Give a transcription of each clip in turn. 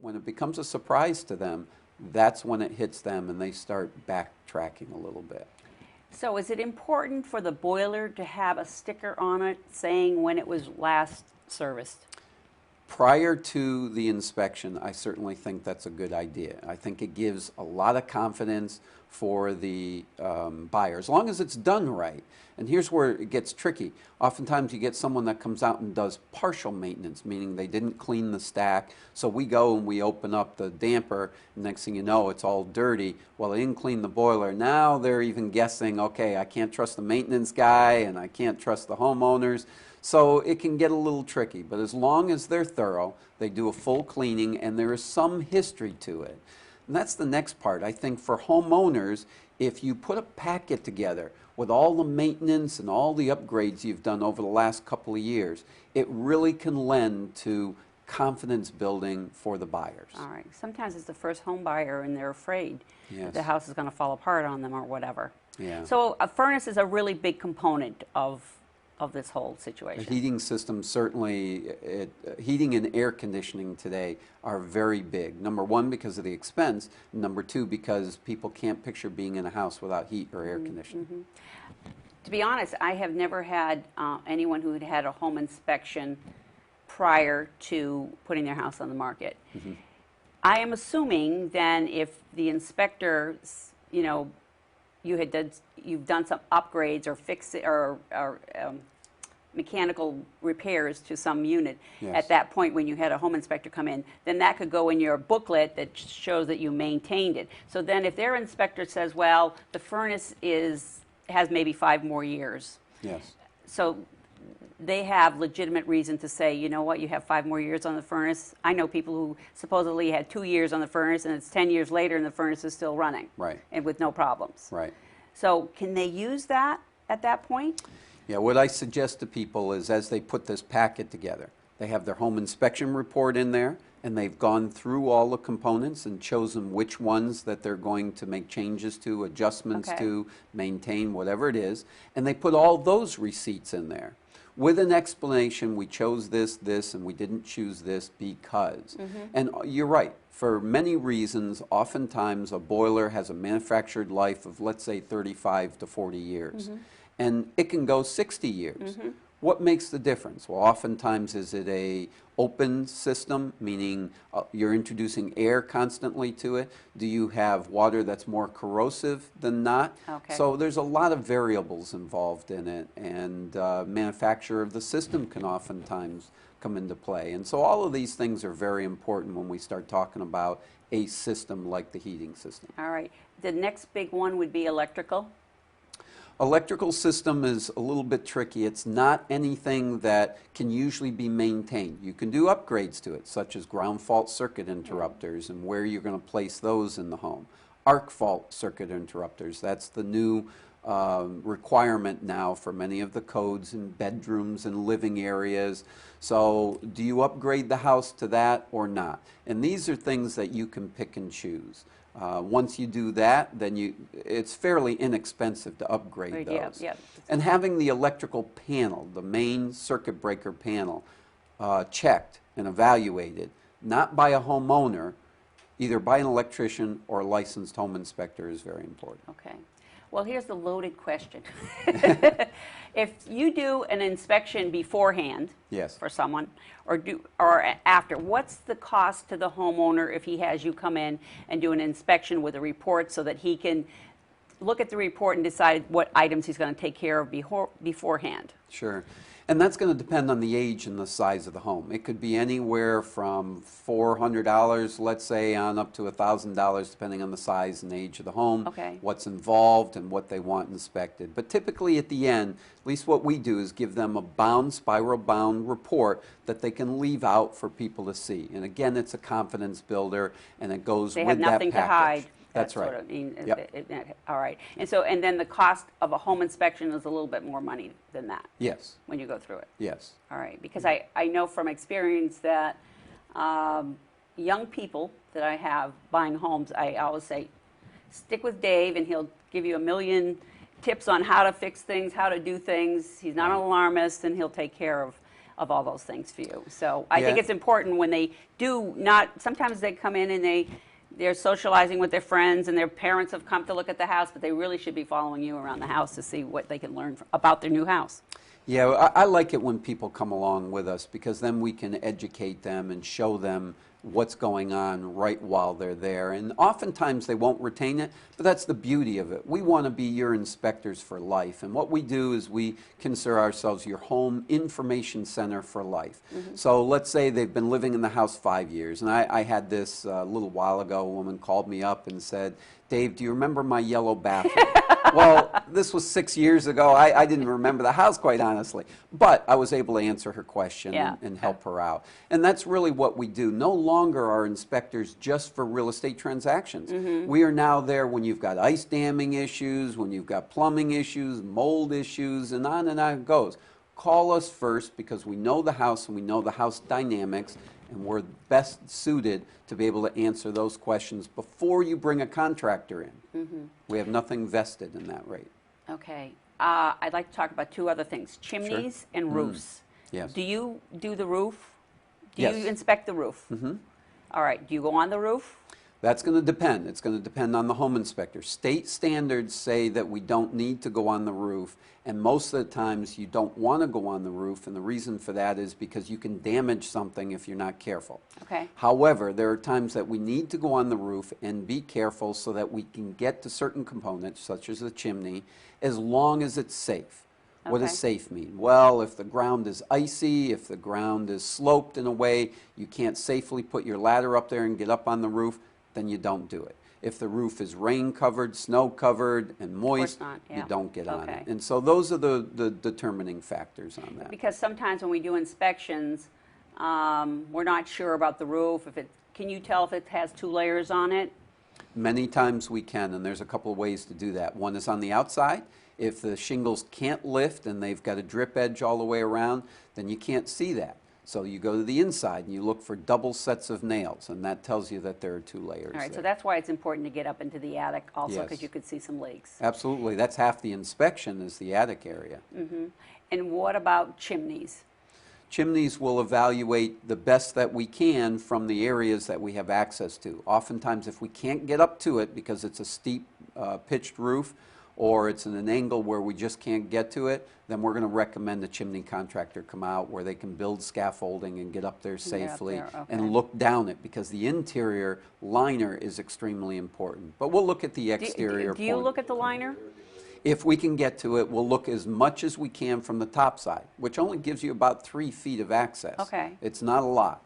when it becomes a surprise to them, that's when it hits them and they start backtracking a little bit. So is it important for the boiler to have a sticker on it saying when it was last serviced? Prior to the inspection, I certainly think that's a good idea. I think it gives a lot of confidence for the buyer, as long as it's done right. And here's where it gets tricky. Oftentimes you get someone that comes out and does partial maintenance, meaning they didn't clean the stack. So we go and we open up the damper, and next thing you know, it's all dirty. Well, they didn't clean the boiler. Now they're even guessing, okay, I can't trust the maintenance guy and I can't trust the homeowners. So it can get a little tricky, but as long as they're thorough, they do a full cleaning and there is some history to it. And that's the next part. I think for homeowners, if you put a packet together with all the maintenance and all the upgrades you've done over the last couple of years, it really can lend to confidence building for the buyers. All right. Sometimes it's the first home buyer and they're afraid that the Yes. house is going to fall apart on them or whatever. Yeah. So a furnace is a really big component of this whole The situation. heating system certainly, heating and air conditioning today are very big. Number one, because of the expense. Number two, because people can't picture being in a house without heat or air conditioning. To be honest, I have never had anyone who had had a home inspection prior to putting their house on the market. I am assuming then if the inspector, you know, you've done some upgrades or mechanical repairs to some unit Yes. at that point when you had a home inspector come in, then that could go in your booklet that shows that you maintained it. So then if their inspector says, well, the furnace has maybe 5 more years, Yes. so they have legitimate reason to say, you know what, you have 5 more years on the furnace. I know people who supposedly had 2 years on the furnace and it's 10 years later and the furnace is still running. Right. And with no problems. Right. So can they use that at that point? Yeah, what I suggest to people is as they put this packet together, they have their home inspection report in there, and they've gone through all the components and chosen which ones that they're going to make changes to, adjustments Okay. to, maintain, whatever it is, and they put all those receipts in there with an explanation. We chose this, and we didn't choose this because. And you're right. For many reasons, oftentimes a boiler has a manufactured life of, let's say, 35 to 40 years. And it can go 60 years. What makes the difference? Well, oftentimes is it a open system, meaning you're introducing air constantly to it? Do you have water that's more corrosive than not? Okay. So there's a lot of variables involved in it, and manufacturer of the system can oftentimes come into play. And so all of these things are very important when we start talking about a system like the heating system. All right. The next big one would be electrical. Electrical system is a little bit tricky. It's not anything that can usually be maintained. You can do upgrades to it, such as ground fault circuit interrupters and where you're going to place those in the home. Arc fault circuit interrupters, that's the new requirement now for many of the codes in bedrooms and living areas. So do you upgrade the house to that or not? And these are things that you can pick and choose. Once you do that, then it's fairly inexpensive to upgrade Right, those. yeah. And having the electrical panel, the main circuit breaker panel, checked and evaluated, not by a homeowner, either by an electrician or a licensed home inspector, is very important. Okay. Well, here's the loaded question. If you do an inspection beforehand Yes. for someone or after, what's the cost to the homeowner if he has you come in and do an inspection with a report so that he can look at the report and decide what items he's going to take care of beforehand? Sure. And that's going to depend on the age and the size of the home. It could be anywhere from $400, let's say, on up to $1,000, depending on the size and age of the home, Okay. what's involved, and what they want inspected. But typically at the end, at least what we do is give them a spiral bound report that they can leave out for people to see. And again, it's a confidence builder, and it goes They with have that nothing to package. hide. That's That right. sort of mean, Yep. all right. And then the cost of a home inspection is a little bit more money than that Yes. when you go through it. Yes. All right, because I know from experience that young people that I have buying homes, I always say, stick with Dave and he'll give you a million tips on how to fix things, how to do things. He's not an alarmist and he'll take care of of all those things for you. So I think Yeah. it's important when they do not, sometimes they come in and they're socializing with their friends and their parents have come to look at the house, but they really should be following you around the house to see what they can learn about their new house. Yeah, I like it when people come along with us because then we can educate them and show them what's going on right while they're there. And oftentimes they won't retain it, but that's the beauty of it. We want to be your inspectors for life. And what we do is we consider ourselves your home information center for life. So let's say they've been living in the house 5 years. And I had this a little while ago. A woman called me up and said, "Dave, do you remember my yellow bathroom?" Well, this was 6 years ago. I didn't remember the house, quite honestly. But I was able to answer her question Yeah. and help her out. And that's really what we do. No longer are inspectors just for real estate transactions. We are now there when you've got ice damming issues, when you've got plumbing issues, mold issues, and on it goes. Call us first because we know the house and we know the house dynamics, and we're best suited to be able to answer those questions before you bring a contractor in. We have nothing vested in that rate. Okay. I'd like to talk about two other things, chimneys and roofs. Yes. Do you do the roof? Do Yes. you inspect the roof? All right. Do you go on the roof? That's going to depend. It's going to depend on the home inspector. State standards say that we don't need to go on the roof, and most of the times you don't want to go on the roof, and the reason for that is because you can damage something if you're not careful. Okay. However, there are times that we need to go on the roof and be careful so that we can get to certain components, such as the chimney, as long as it's safe. What Okay. does safe mean? Well, if the ground is icy, if the ground is sloped in a way you can't safely put your ladder up there and get up on the roof, then you don't do it. If the roof is rain covered, snow covered, and moist, not, you yeah. don't get on Okay. it. And so those are the determining factors on that. Because sometimes when we do inspections, we're not sure about the roof. Can you tell if it has 2 layers on it? Many times we can, and there's a couple of ways to do that. One is on the outside. If the shingles can't lift and they've got a drip edge all the way around, then you can't see that. So you go to the inside and you look for double sets of nails, and that tells you that there are 2 layers All right, so there. that's why it's important to get up into the attic also, because Yes. you could see some leaks. Absolutely. That's half the inspection is the attic area. And what about chimneys? Chimneys will evaluate the best that we can from the areas that we have access to. Oftentimes, if we can't get up to it because it's a steep pitched roof or it's in an angle where we just can't get to it, then we're going to recommend a chimney contractor come out where they can build scaffolding and get up there safely there, okay. and look down it, because the interior liner is extremely important. But we'll look at the exterior Do you point. look at the liner? If we can get to it, we'll look as much as we can from the top side, which only gives you about 3 feet of access. Okay. It's not a lot.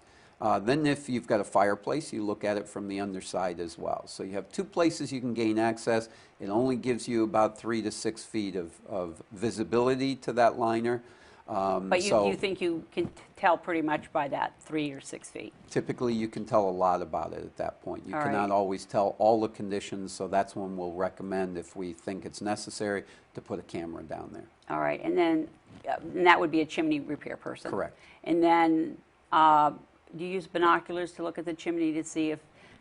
Then if you've got a fireplace, you look at it from the underside as well. So you have 2 places you can gain access. It only gives you about 3 to 6 feet of visibility to that liner. But you think you can tell pretty much by that 3 or 6 feet? Typically, you can tell a lot about it at that point. You All cannot right. always tell all the conditions, so that's when we'll recommend, if we think it's necessary, to put a camera down there. All right, and then and that would be a chimney repair person? Correct. And then do you use binoculars to look at the chimney to see if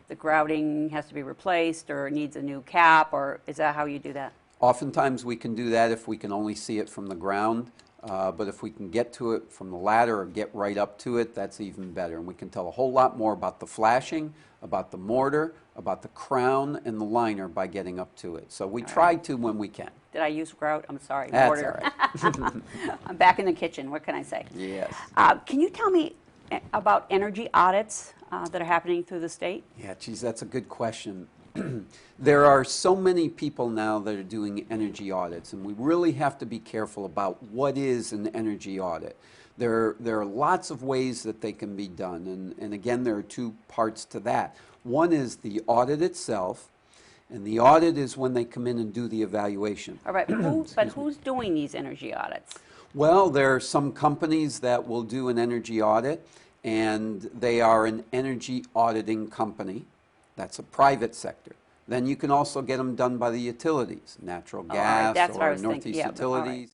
the grouting has to be replaced or needs a new cap, or is that how you do that? Oftentimes, we can do that if we can only see it from the ground. But if we can get to it from the ladder or get right up to it, that's even better. And we can tell a whole lot more about the flashing, about the mortar, about the crown and the liner by getting up to it. So we try to when we can. Did I use grout? I'm sorry. That's mortar. all right. I'm back in the kitchen. What can I say? Yes. Can you tell me about energy audits that are happening through the state? Yeah, geez, that's a good question. There are so many people now that are doing energy audits, and we really have to be careful about what is an energy audit. There are lots of ways that they can be done, and again, there are 2 parts to that. One is the audit itself, and the audit is when they come in and do the evaluation. All right, but who's doing these energy audits? Well, there are some companies that will do an energy audit, and they are an energy auditing company. That's a private sector. Then you can also get them done by the utilities, natural All right, gas that's what I or was thinking. Northeast Yeah, but all right. Utilities.